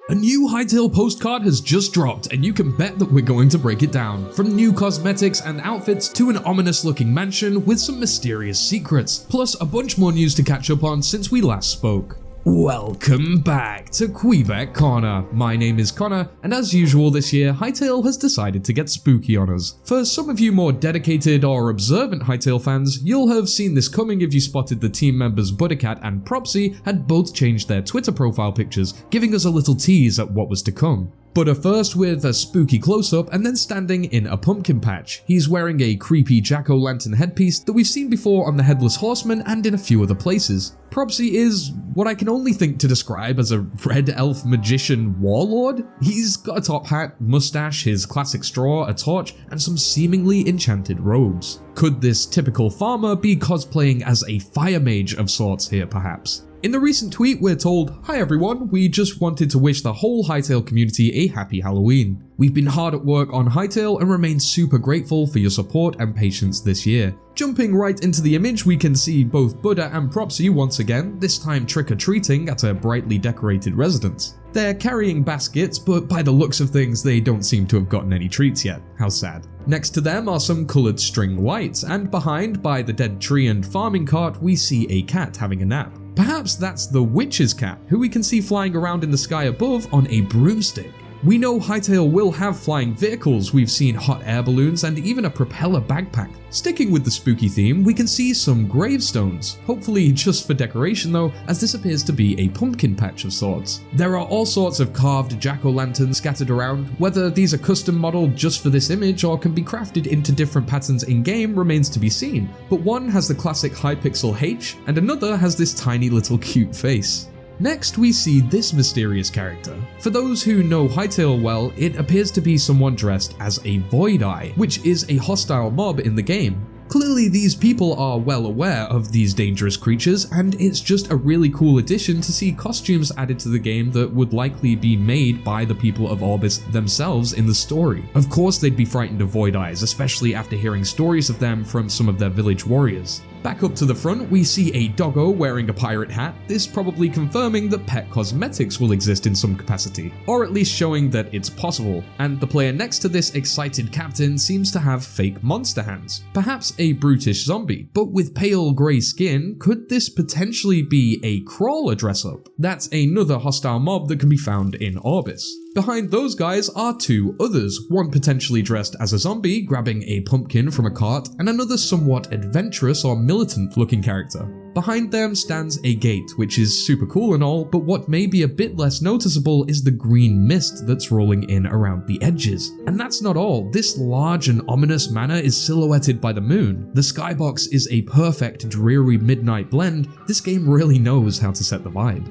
A new Hytale Postcard has just dropped, and you can bet that we're going to break it down. From new cosmetics and outfits to an ominous looking mansion with some mysterious secrets, plus a bunch more news to catch up on since we last spoke. Welcome back to Kweebec Corner. My name is Connor, and as usual this year, Hytale has decided to get spooky on us. For some of you more dedicated or observant Hytale fans, you'll have seen this coming if you spotted the team members Buttercat and Propsy had both changed their Twitter profile pictures, giving us a little tease at what was to come. Butter first with a spooky close-up and then standing in a pumpkin patch. He's wearing a creepy jack-o'-lantern headpiece that we've seen before on the Headless Horseman and in a few other places. Propsy is what I can only think to describe as a red elf magician warlord. He's got a top hat, mustache, his classic straw, a torch, and some seemingly enchanted robes. Could this typical farmer be cosplaying as a fire mage of sorts here perhaps? In the recent tweet, we're told, "Hi everyone, we just wanted to wish the whole Hytale community a happy Halloween. We've been hard at work on Hytale and remain super grateful for your support and patience this year." Jumping right into the image, we can see both Buddha and Propsy once again, this time trick-or-treating at a brightly decorated residence. They're carrying baskets, but by the looks of things, they don't seem to have gotten any treats yet. How sad. Next to them are some coloured string lights, and behind, by the dead tree and farming cart, we see a cat having a nap. Perhaps that's the witch's cat, who we can see flying around in the sky above on a broomstick. We know Hytale will have flying vehicles. We've seen hot air balloons and even a propeller backpack. Sticking with the spooky theme, we can see some gravestones, hopefully just for decoration though, as this appears to be a pumpkin patch of sorts. There are all sorts of carved jack-o'-lanterns scattered around. Whether these are custom modeled just for this image or can be crafted into different patterns in-game remains to be seen, but one has the classic Hypixel H and another has this tiny little cute face. Next, we see this mysterious character. For those who know Hytale well, it appears to be someone dressed as a Void Eye, which is a hostile mob in the game. Clearly, these people are well aware of these dangerous creatures, and it's just a really cool addition to see costumes added to the game that would likely be made by the people of Orbis themselves in the story. Of course, they'd be frightened of Void Eyes, especially after hearing stories of them from some of their village warriors. Back up to the front, we see a doggo wearing a pirate hat, this probably confirming that pet cosmetics will exist in some capacity, or at least showing that it's possible, and the player next to this excited captain seems to have fake monster hands. Perhaps a brutish zombie, but with pale grey skin, could this potentially be a crawler dress-up? That's another hostile mob that can be found in Orbis. Behind those guys are two others, one potentially dressed as a zombie, grabbing a pumpkin from a cart, and another somewhat adventurous or militant looking character. Behind them stands a gate, which is super cool and all, but what may be a bit less noticeable is the green mist that's rolling in around the edges. And that's not all. This large and ominous manor is silhouetted by the moon. The skybox is a perfect dreary midnight blend. This game really knows how to set the vibe.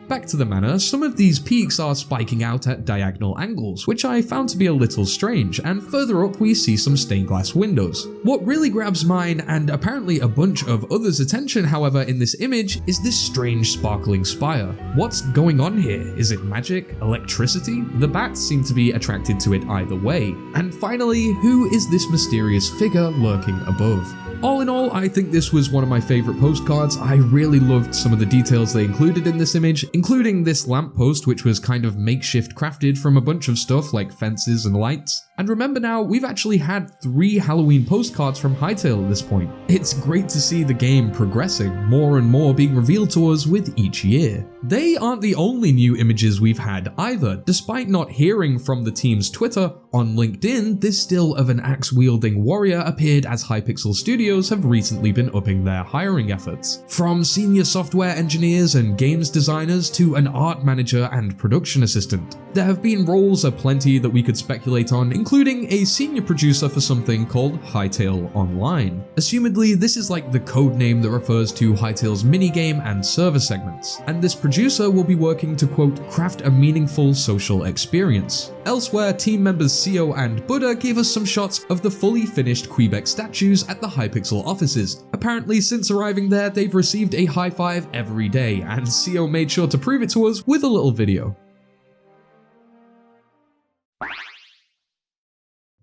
Back to the manor, some of these peaks are spiking out at diagonal angles, which I found to be a little strange, and further up we see some stained glass windows. What really grabs mine, and apparently a bunch of others' attention however in this image, is this strange sparkling spire. What's going on here? Is it magic? Electricity? The bats seem to be attracted to it either way. And finally, who is this mysterious figure lurking above? All in all, I think this was one of my favourite postcards. I really loved some of the details they included in this image, including this lamppost which was kind of makeshift crafted from a bunch of stuff like fences and lights. And remember now, we've actually had 3 Halloween postcards from Hytale at this point. It's great to see the game progressing, more and more being revealed to us with each year. They aren't the only new images we've had either. Despite not hearing from the team's Twitter, on LinkedIn, this still of an axe-wielding warrior appeared as Hypixel Studios have recently been upping their hiring efforts. From senior software engineers and games designers to an art manager and production assistant. There have been roles aplenty that we could speculate on, including a senior producer for something called Hytale Online. Assumedly, this is like the code name that refers to Hytale's minigame and server segments, and this producer will be working to quote, craft a meaningful social experience. Elsewhere, team members Sio and Buddha gave us some shots of the fully finished Kweebec statues at the Hypixel offices. Apparently, since arriving there, they've received a high five every day, and Sio made sure to prove it to us with a little video.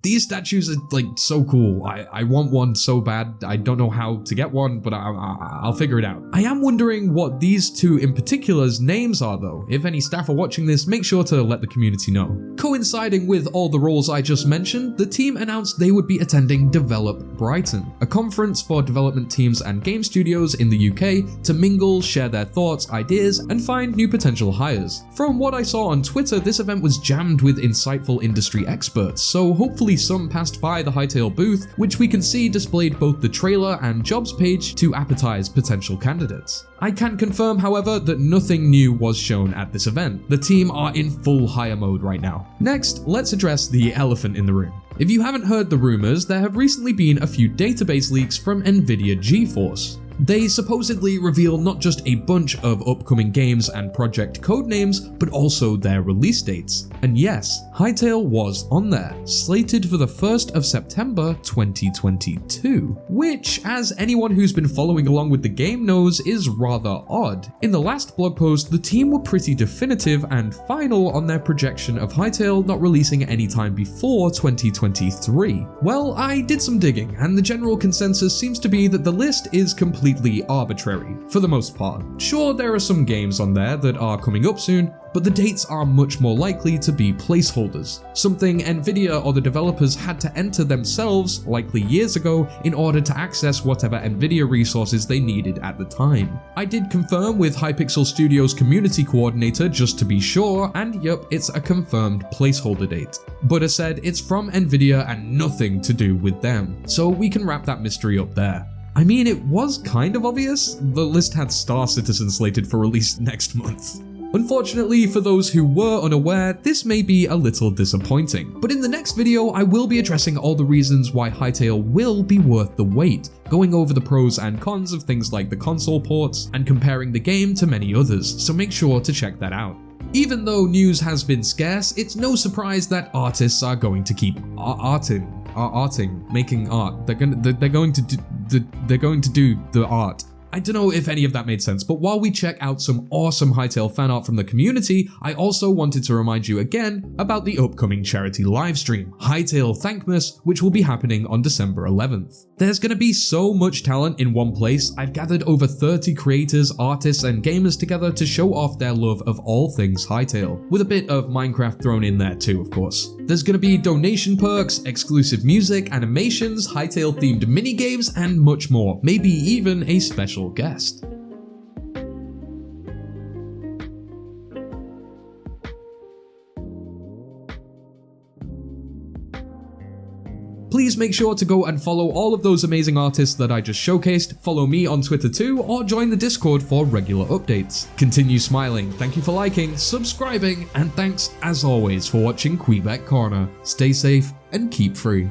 These statues are like so cool. I want one so bad. I don't know how to get one, but I'll figure it out. I am wondering what these two in particular's names are though. If any staff are watching this, make sure to let the community know. Coinciding with all the roles I just mentioned, the team announced they would be attending Develop Brighton, a conference for development teams and game studios in the UK to mingle, share their thoughts, ideas, and find new potential hires. From what I saw on Twitter, this event was jammed with insightful industry experts, so hopefully some passed by the Hytale booth, which we can see displayed both the trailer and jobs page to appetize potential candidates. I can confirm, however, that nothing new was shown at this event. The team are in full hire mode right now. Next, let's address the elephant in the room. If you haven't heard the rumors, there have recently been a few database leaks from Nvidia GeForce. They supposedly reveal not just a bunch of upcoming games and project codenames, but also their release dates. And yes, Hytale was on there, slated for the 1st of September 2022, which, as anyone who's been following along with the game knows, is rather odd. In the last blog post, the team were pretty definitive and final on their projection of Hytale not releasing anytime before 2023. Well, I did some digging, and the general consensus seems to be that the list is completely arbitrary, for the most part. Sure, there are some games on there that are coming up soon, but the dates are much more likely to be placeholders, something Nvidia or the developers had to enter themselves, likely years ago, in order to access whatever Nvidia resources they needed at the time. I did confirm with Hypixel Studios community coordinator just to be sure, and yup, it's a confirmed placeholder date. But as said, it's from Nvidia and nothing to do with them, so we can wrap that mystery up there. I mean, it was kind of obvious. The list had Star Citizen slated for release next month. Unfortunately, for those who were unaware, this may be a little disappointing, but in the next video I will be addressing all the reasons why Hytale will be worth the wait, going over the pros and cons of things like the console ports, and comparing the game to many others, so make sure to check that out. Even though news has been scarce, it's no surprise that artists are going to keep making art. They're going to do the art. I don't know if any of that made sense, but while we check out some awesome Hytale fan art from the community, I also wanted to remind you again about the upcoming charity livestream, Hytale Thankmas, which will be happening on December 11th. There's gonna be so much talent in one place. I've gathered over 30 creators, artists, and gamers together to show off their love of all things Hytale, with a bit of Minecraft thrown in there too, of course. There's gonna be donation perks, exclusive music, animations, Hytale themed minigames, and much more, maybe even a special guest. Please make sure to go and follow all of those amazing artists that I just showcased, follow me on Twitter too, or join the Discord for regular updates. Continue smiling, thank you for liking, subscribing, and thanks as always for watching Kweebec Corner. Stay safe and keep free.